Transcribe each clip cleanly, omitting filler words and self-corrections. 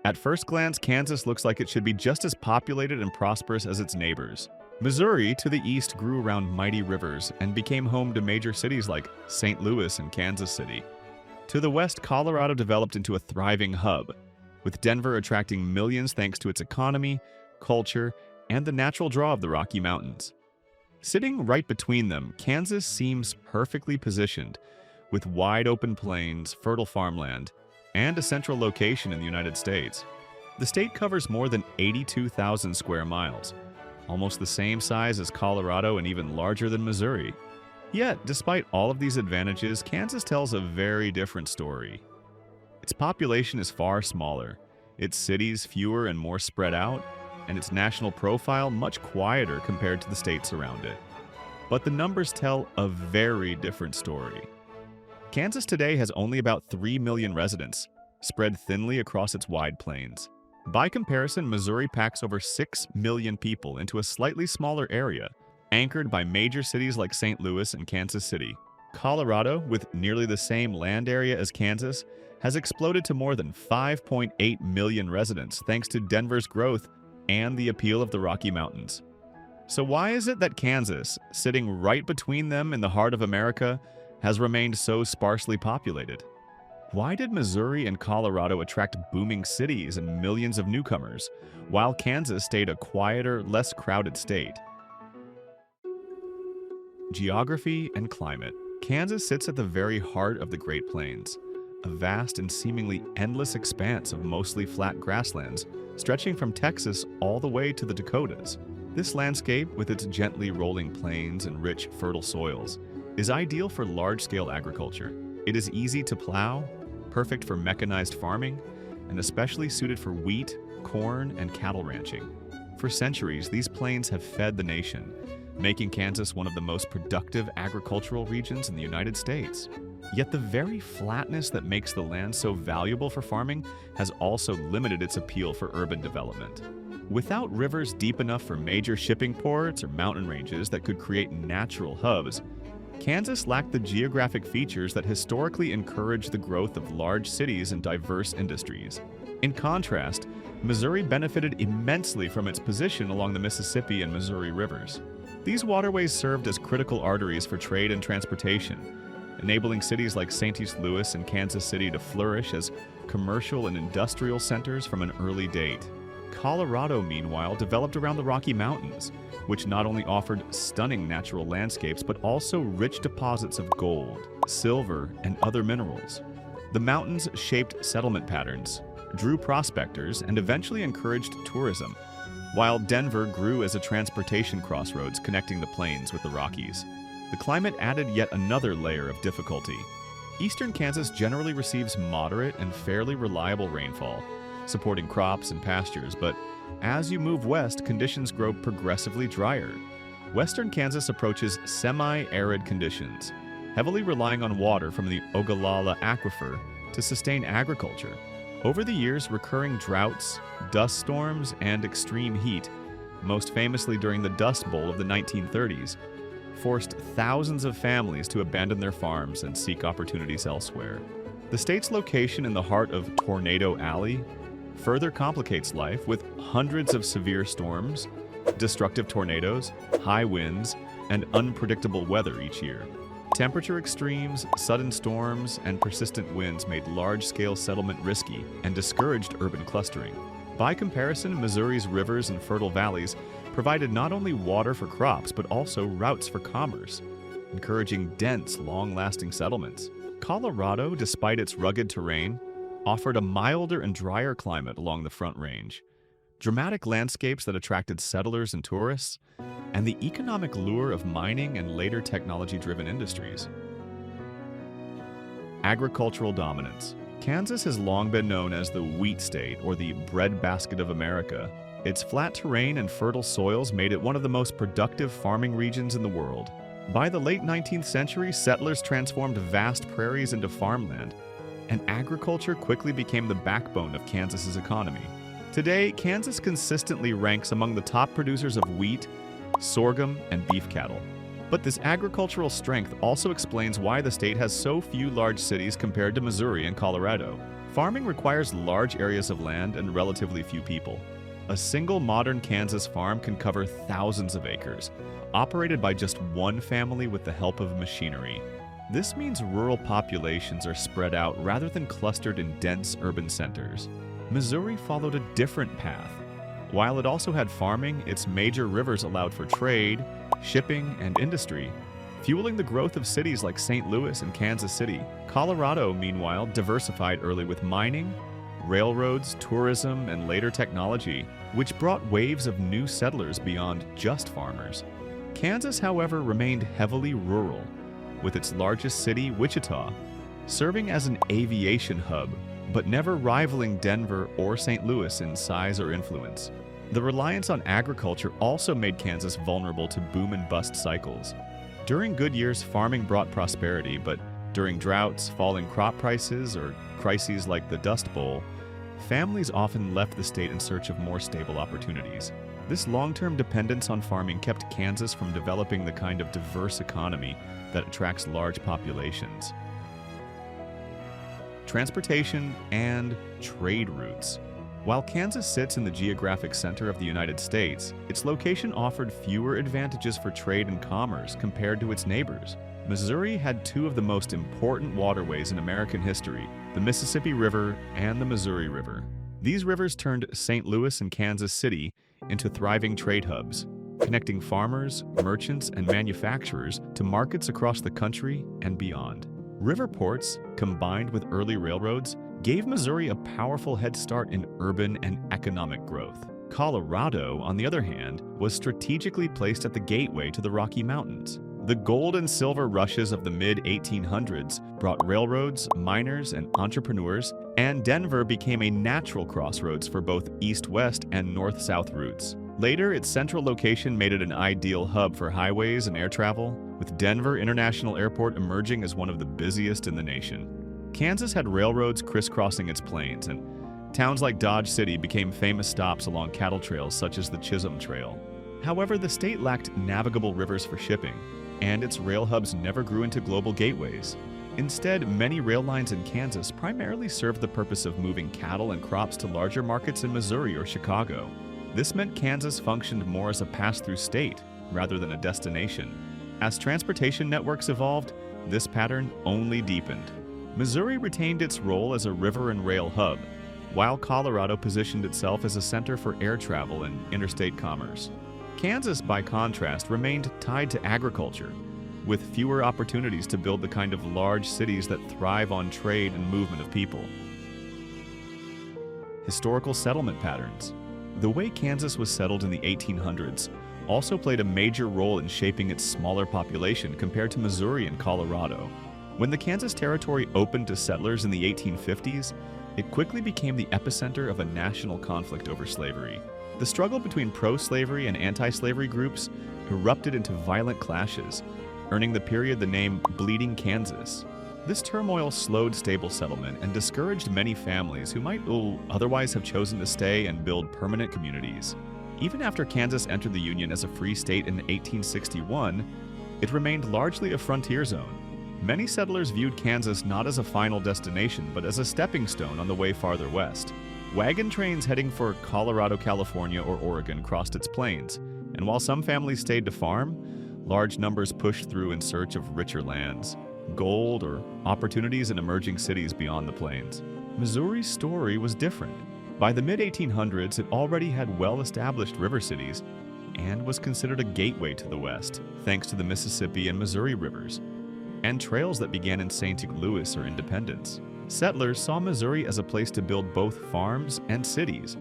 At first glance, Kansas looks like it should be just as populated and prosperous as its neighbors. Missouri, to the east, grew around mighty rivers and became home to major cities like St. Louis and Kansas City. To the west, Colorado developed into a thriving hub, with Denver attracting millions thanks to its economy, culture, and the natural draw of the Rocky Mountains. Sitting right between them, Kansas seems perfectly positioned, with wide open plains, fertile farmland, and a central location in the United States. The state covers more than 82,000 square miles, almost the same size as Colorado and even larger than Missouri. Yet, despite all of these advantages, Kansas tells a very different story. Its population is far smaller, its cities fewer and more spread out, and its national profile much quieter compared to the states around it. But the numbers tell a very different story. Kansas today has only about 3 million residents, spread thinly across its wide plains. By comparison, Missouri packs over 6 million people into a slightly smaller area, anchored by major cities like St. Louis and Kansas City. Colorado, with nearly the same land area as Kansas, has exploded to more than 5.8 million residents thanks to Denver's growth and the appeal of the Rocky Mountains. So why is it that Kansas, sitting right between them in the heart of America, has remained so sparsely populated? Why did Missouri and Colorado attract booming cities and millions of newcomers, while Kansas stayed a quieter, less crowded state? Geography and climate. Kansas sits at the very heart of the Great Plains, a vast and seemingly endless expanse of mostly flat grasslands stretching from Texas all the way to the Dakotas. This landscape, with its gently rolling plains and rich, fertile soils, is ideal for large-scale agriculture. It is easy to plow, perfect for mechanized farming, and especially suited for wheat, corn, and cattle ranching. For centuries, these plains have fed the nation, making Kansas one of the most productive agricultural regions in the United States. Yet the very flatness that makes the land so valuable for farming has also limited its appeal for urban development. Without rivers deep enough for major shipping ports or mountain ranges that could create natural hubs, Kansas lacked the geographic features that historically encouraged the growth of large cities and diverse industries. In contrast, Missouri benefited immensely from its position along the Mississippi and Missouri rivers. These waterways served as critical arteries for trade and transportation, enabling cities like St. Louis and Kansas City to flourish as commercial and industrial centers from an early date. Colorado, meanwhile, developed around the Rocky Mountains, which not only offered stunning natural landscapes but also rich deposits of gold, silver, and other minerals. The mountains shaped settlement patterns, drew prospectors, and eventually encouraged tourism, while Denver grew as a transportation crossroads connecting the plains with the Rockies. The climate added yet another layer of difficulty. Eastern Kansas generally receives moderate and fairly reliable rainfall, supporting crops and pastures, but as you move west, conditions grow progressively drier. Western Kansas approaches semi-arid conditions, heavily relying on water from the Ogallala Aquifer to sustain agriculture. Over the years, recurring droughts, dust storms, and extreme heat, most famously during the Dust Bowl of the 1930s, forced thousands of families to abandon their farms and seek opportunities elsewhere. The state's location in the heart of Tornado Alley further complicates life with hundreds of severe storms, destructive tornadoes, high winds, and unpredictable weather each year. Temperature extremes, sudden storms, and persistent winds made large-scale settlement risky and discouraged urban clustering. By comparison, Missouri's rivers and fertile valleys provided not only water for crops but also routes for commerce, encouraging dense, long-lasting settlements. Colorado, despite its rugged terrain, offered a milder and drier climate along the Front Range, dramatic landscapes that attracted settlers and tourists, and the economic lure of mining and later technology-driven industries. Agricultural dominance. Kansas has long been known as the wheat state, or the breadbasket of America. Its flat terrain and fertile soils made it one of the most productive farming regions in the world. By the late 19th century, settlers transformed vast prairies into farmland, and agriculture quickly became the backbone of Kansas's economy. Today, Kansas consistently ranks among the top producers of wheat, sorghum, and beef cattle. But this agricultural strength also explains why the state has so few large cities compared to Missouri and Colorado. Farming requires large areas of land and relatively few people. A single modern Kansas farm can cover thousands of acres, operated by just one family with the help of machinery. This means rural populations are spread out rather than clustered in dense urban centers. Missouri followed a different path. While it also had farming, its major rivers allowed for trade, shipping, and industry, fueling the growth of cities like St. Louis and Kansas City. Colorado, meanwhile, diversified early with mining, railroads, tourism, and later technology, which brought waves of new settlers beyond just farmers. Kansas, however, remained heavily rural, with its largest city, Wichita, serving as an aviation hub, but never rivaling Denver or St. Louis in size or influence. The reliance on agriculture also made Kansas vulnerable to boom and bust cycles. During good years, farming brought prosperity, but during droughts, falling crop prices, or crises like the Dust Bowl, families often left the state in search of more stable opportunities. This long-term dependence on farming kept Kansas from developing the kind of diverse economy that attracts large populations. Transportation and trade routes. While Kansas sits in the geographic center of the United States, its location offered fewer advantages for trade and commerce compared to its neighbors. Missouri had two of the most important waterways in American history, the Mississippi River and the Missouri River. These rivers turned St. Louis and Kansas City into thriving trade hubs, connecting farmers, merchants, and manufacturers to markets across the country and beyond. River ports, combined with early railroads, gave Missouri a powerful head start in urban and economic growth. Colorado, on the other hand, was strategically placed at the gateway to the Rocky Mountains. The gold and silver rushes of the mid-1800s brought railroads, miners, and entrepreneurs, and Denver became a natural crossroads for both east-west and north-south routes. Later, its central location made it an ideal hub for highways and air travel, with Denver International Airport emerging as one of the busiest in the nation. Kansas had railroads crisscrossing its plains, and towns like Dodge City became famous stops along cattle trails such as the Chisholm Trail. However, the state lacked navigable rivers for shipping, and its rail hubs never grew into global gateways. Instead, many rail lines in Kansas primarily served the purpose of moving cattle and crops to larger markets in Missouri or Chicago. This meant Kansas functioned more as a pass-through state rather than a destination. As transportation networks evolved, this pattern only deepened. Missouri retained its role as a river and rail hub, while Colorado positioned itself as a center for air travel and interstate commerce. Kansas, by contrast, remained tied to agriculture, with fewer opportunities to build the kind of large cities that thrive on trade and movement of people. Historical settlement patterns. The way Kansas was settled in the 1800s also played a major role in shaping its smaller population compared to Missouri and Colorado. When the Kansas Territory opened to settlers in the 1850s, it quickly became the epicenter of a national conflict over slavery. The struggle between pro-slavery and anti-slavery groups erupted into violent clashes, earning the period the name Bleeding Kansas. This turmoil slowed stable settlement and discouraged many families who might otherwise have chosen to stay and build permanent communities. Even after Kansas entered the Union as a free state in 1861, it remained largely a frontier zone. Many settlers viewed Kansas not as a final destination, but as a stepping stone on the way farther west. Wagon trains heading for Colorado, California, or Oregon crossed its plains, and while some families stayed to farm, large numbers pushed through in search of richer lands, gold, or opportunities in emerging cities beyond the plains. Missouri's story was different. By the mid-1800s, it already had well-established river cities and was considered a gateway to the west, thanks to the Mississippi and Missouri rivers, and trails that began in St. Louis or Independence. Settlers saw Missouri as a place to build both farms and cities,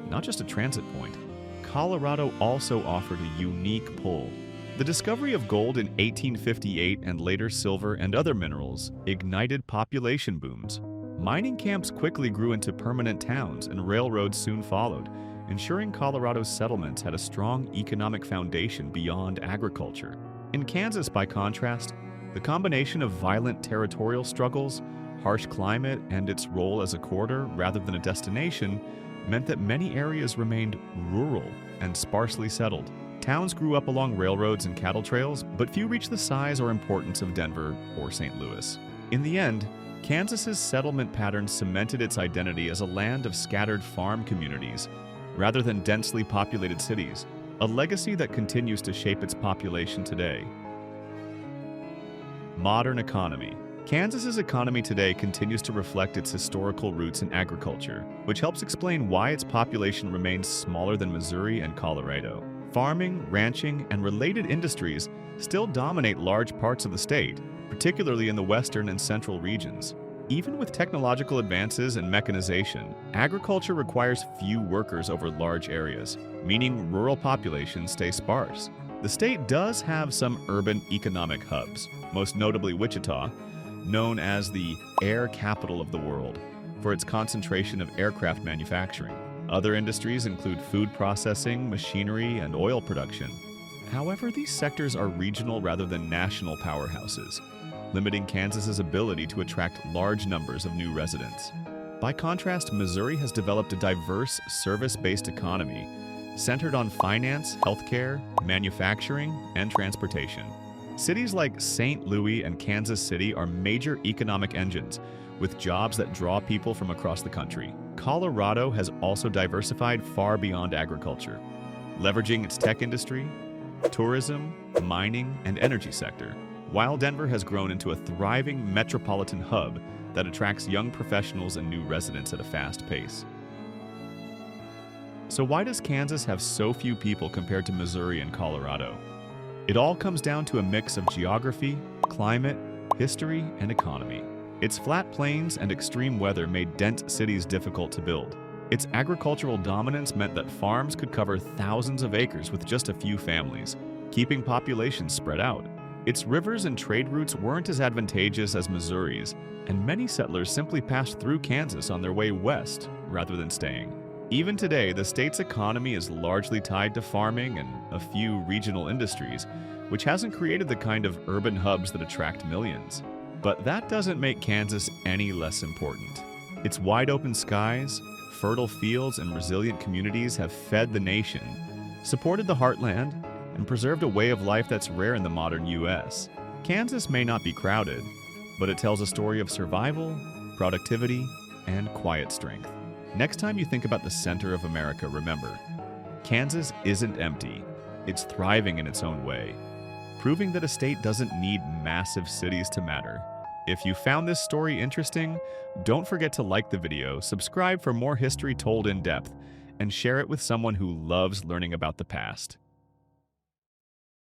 not just a transit point. Colorado also offered a unique pull. The discovery of gold in 1858 and later silver and other minerals ignited population booms. Mining camps quickly grew into permanent towns, and railroads soon followed, ensuring Colorado's settlements had a strong economic foundation beyond agriculture. In Kansas, by contrast, the combination of violent territorial struggles, harsh climate, and its role as a corridor rather than a destination meant that many areas remained rural and sparsely settled. Towns grew up along railroads and cattle trails, but few reached the size or importance of Denver or St. Louis. In the end, Kansas's settlement pattern cemented its identity as a land of scattered farm communities rather than densely populated cities, a legacy that continues to shape its population today. Modern economy. Kansas's economy today continues to reflect its historical roots in agriculture, which helps explain why its population remains smaller than Missouri and Colorado. Farming, ranching, and related industries still dominate large parts of the state, particularly in the western and central regions. Even with technological advances and mechanization, agriculture requires few workers over large areas, meaning rural populations stay sparse. The state does have some urban economic hubs, most notably Wichita, known as the air capital of the world, for its concentration of aircraft manufacturing. Other industries include food processing, machinery, and oil production. However, these sectors are regional rather than national powerhouses, limiting Kansas's ability to attract large numbers of new residents. By contrast, Missouri has developed a diverse, service-based economy centered on finance, healthcare, manufacturing, and transportation. Cities like St. Louis and Kansas City are major economic engines, with jobs that draw people from across the country. Colorado has also diversified far beyond agriculture, leveraging its tech industry, tourism, mining, and energy sector, while Denver has grown into a thriving metropolitan hub that attracts young professionals and new residents at a fast pace. So why does Kansas have so few people compared to Missouri and Colorado? It all comes down to a mix of geography, climate, history, and economy. Its flat plains and extreme weather made dense cities difficult to build. Its agricultural dominance meant that farms could cover thousands of acres with just a few families, keeping populations spread out. Its rivers and trade routes weren't as advantageous as Missouri's, and many settlers simply passed through Kansas on their way west rather than staying. Even today, the state's economy is largely tied to farming and a few regional industries, which hasn't created the kind of urban hubs that attract millions. But that doesn't make Kansas any less important. Its wide open skies, fertile fields, and resilient communities have fed the nation, supported the heartland, and preserved a way of life that's rare in the modern U.S. Kansas may not be crowded, but it tells a story of survival, productivity, and quiet strength. Next time you think about the center of America, remember, Kansas isn't empty. It's thriving in its own way, proving that a state doesn't need massive cities to matter. If you found this story interesting, don't forget to like the video, subscribe for more history told in depth, and share it with someone who loves learning about the past.